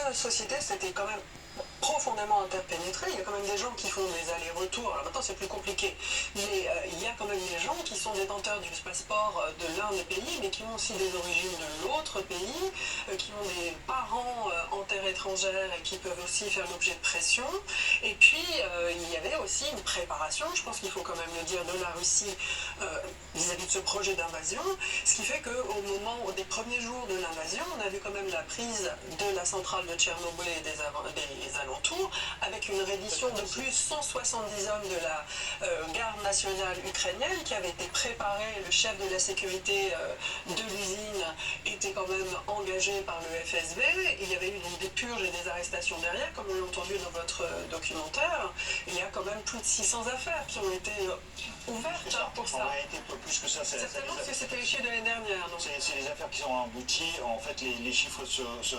deux sociétés s'étaient quand même profondément interpénétrées. Il y a quand même des gens qui font des allers-retours. Alors maintenant, c'est plus compliqué. Mais il y a quand même des gens qui sont détenteurs du passeport de l'un des pays, mais qui ont aussi des origines de l'autre pays, qui ont des parents en terre étrangère et qui peuvent aussi faire l'objet de pression. Et puis, il y avait aussi une préparation, je pense qu'il faut quand même le dire, de la Russie vis-à-vis de ce projet d'invasion. Ce qui fait qu'au moment des premiers jours de l'invasion, on a vu quand même la prise de la centrale de Tchernobyl et des alentours, avec une reddition de plus 170 hommes de la garde nationale ukrainienne qui avait été préparée. Le chef de la sécurité de l'usine était quand même engagé par le FSB. Il y avait eu donc des purges et des arrestations derrière, comme on l'a entendu dans votre documentaire. Il y a quand même plus de 600 affaires qui ont été ouvertes pour ça. En réalité, plus que ça, c'est certainement parce que c'était les chiffres de l'année dernière. C'est les affaires qui sont abouties. En fait, les chiffres se